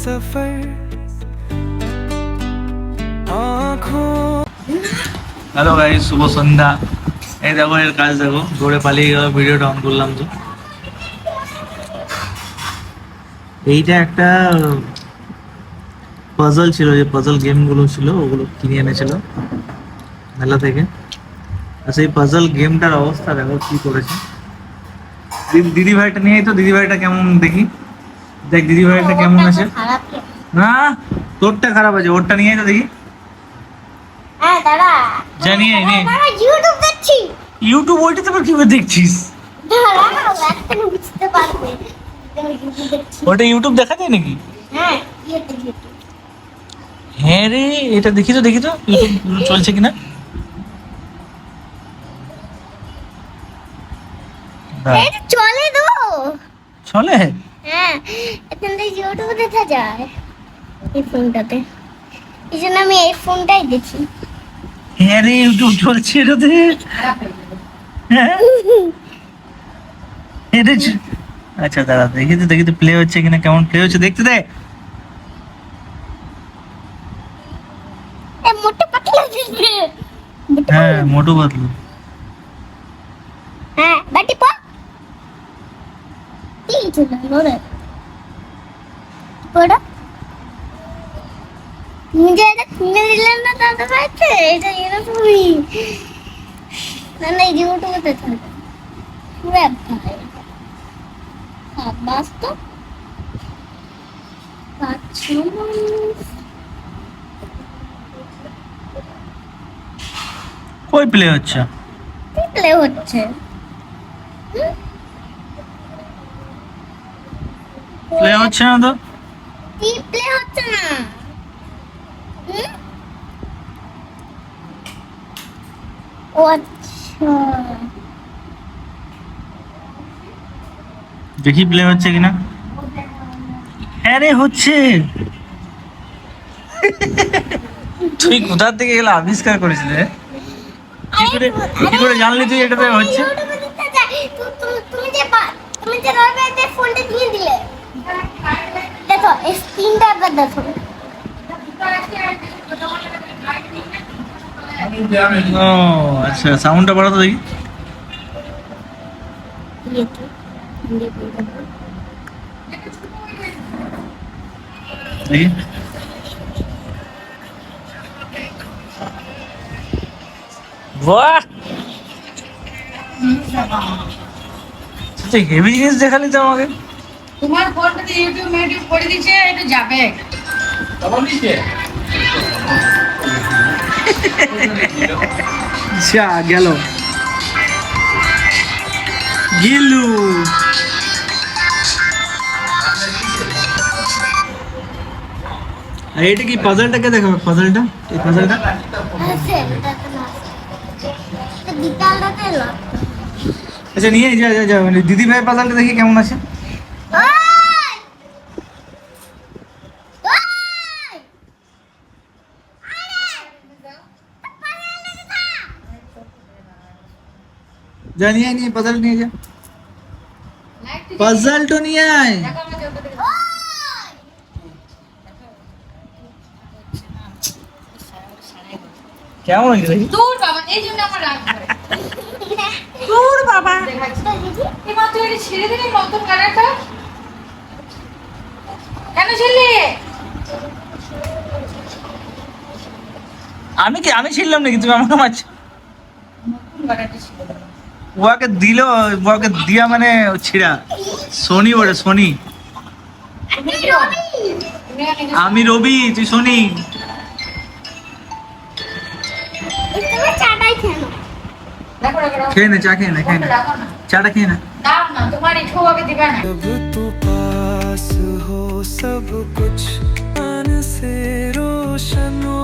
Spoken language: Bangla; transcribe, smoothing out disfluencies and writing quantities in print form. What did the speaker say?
सफर आँखों। হ্যালো গাইস, শুভ সন্ধ্যা। এই দেখো এর কাজ দেখো, দৌড়ে পালিয়ে গেল, ভিডিওটা অন করলাম তো। এইটা একটা পাজল ছিল, যে পাজল গেমগুলো ছিল ওগুলো কিনে এনেছিল মেলা থেকে। আর সেই পাজল গেমটার অবস্থা দেখো কি করেছে। দিদি ভাইটা নিয়ে তো, দিদি ভাইটা কেমন দেখি, দেখ দিদি ভাইটা কেমন আছে। না তোরটা খারাপ আছে, ওরটা নিয়ে তো দেখি। হ্যাঁ দাঁড়া, জানিয়ে নে ইউটিউব দেখছি। ইউটিউব ওইটা তো কিভাবে দেখছিস? দাঁড়া একটা বুঝতে পারবে। ইউটিউব দেখছি। ওটা ইউটিউব দেখা যায় নাকি? হ্যাঁ ইউটিউব। হ্যাঁ রে, এটা দেখি তো ইউটিউব চলছে কিনা। এটা চলে তো। চলে? হ্যাঁ এখন তো ইউটিউব দেখা যায় এই ফোনটাতে। এই জন্য আমি এই ফোনটাই দেখি। হ্যাঁ রে, ইউটিউব চলছে এটাতে। হ্যাঁ এটা আচ্ছা দাঁড়া, দেখি তো প্লে হচ্ছে কিনা, কেমন প্লে হচ্ছে দেখতে দে। এ মোটে পাতলা দিছে। হ্যাঁ মোটু পাতলু। হ্যাঁ বাটি পা কি চলে রে পড়া। মুঝে এটা কিনে দিলেন না দাদা ভাইতে, এটা এরকমই না না ইউটিউবে থাকে পুরো ভাই। বাস তো আচ্ছা কই প্লে হচ্ছে? প্লে হচ্ছে। প্লে হচ্ছে না তো। প্লে হচ্ছে না। ও আচ্ছা দেখি প্লে হচ্ছে কিনা। হ্যাঁ রে হচ্ছে। তুই কোথার থেকে এগুলো আবিষ্কার করেছিস রে? কি করে জানলি তুই এটাতে হচ্ছে? তুমি যে রবিবারে ফোনটা দিয়ে দিলে, দেখো এই স্ক্রিনটা একবার দেখো। ও আচ্ছা, সাউন্ডটা বাড়াতো দেখি। দেখি বাহ, হেভি জিনিস দেখালি তো আমাকে। তোমার ফোনটাতে ইউটিউব করে দিচ্ছে, এটা যাবে যা গেল গিলু। আর এটা কি পাজলটাকে দেখাবে? পাজলটা, এই পাজলটা আচ্ছা নিয়ে যা যা যা, মানে দিদি ভাই পাজলটা দেখি কেমন আছে। যা নিয়ে আয়, নিয়ে পাজল নিয়ে যা, পাজল তো নিয়ে আয়। কেমন হয়েছে দেখি? দূর বাবা, এই জন্য আমার রাগ হয়। দূর বাবা, এবার তুই এটা ছেড়ে দিলি নতুন কালারটা কেন ছেড়লি? আমি ছিলাম নাকি, তুমি আমাকে মারছো? নতুন কালারটা ছেড়ে দিলি। ওকে দিল, ওকে দিয়া মানে ছিড়া। শনি বলে শনি। আমি রবি, তুই শনি। দেখো খেয়ে নে, চা খেয়ে নে, খেয়ে নে, চাটা খেয়ে নে। দাও না, তোমার এই ছোয়াকে দিবে না। जब तू पास हो सब कुछ आन से रोशन हो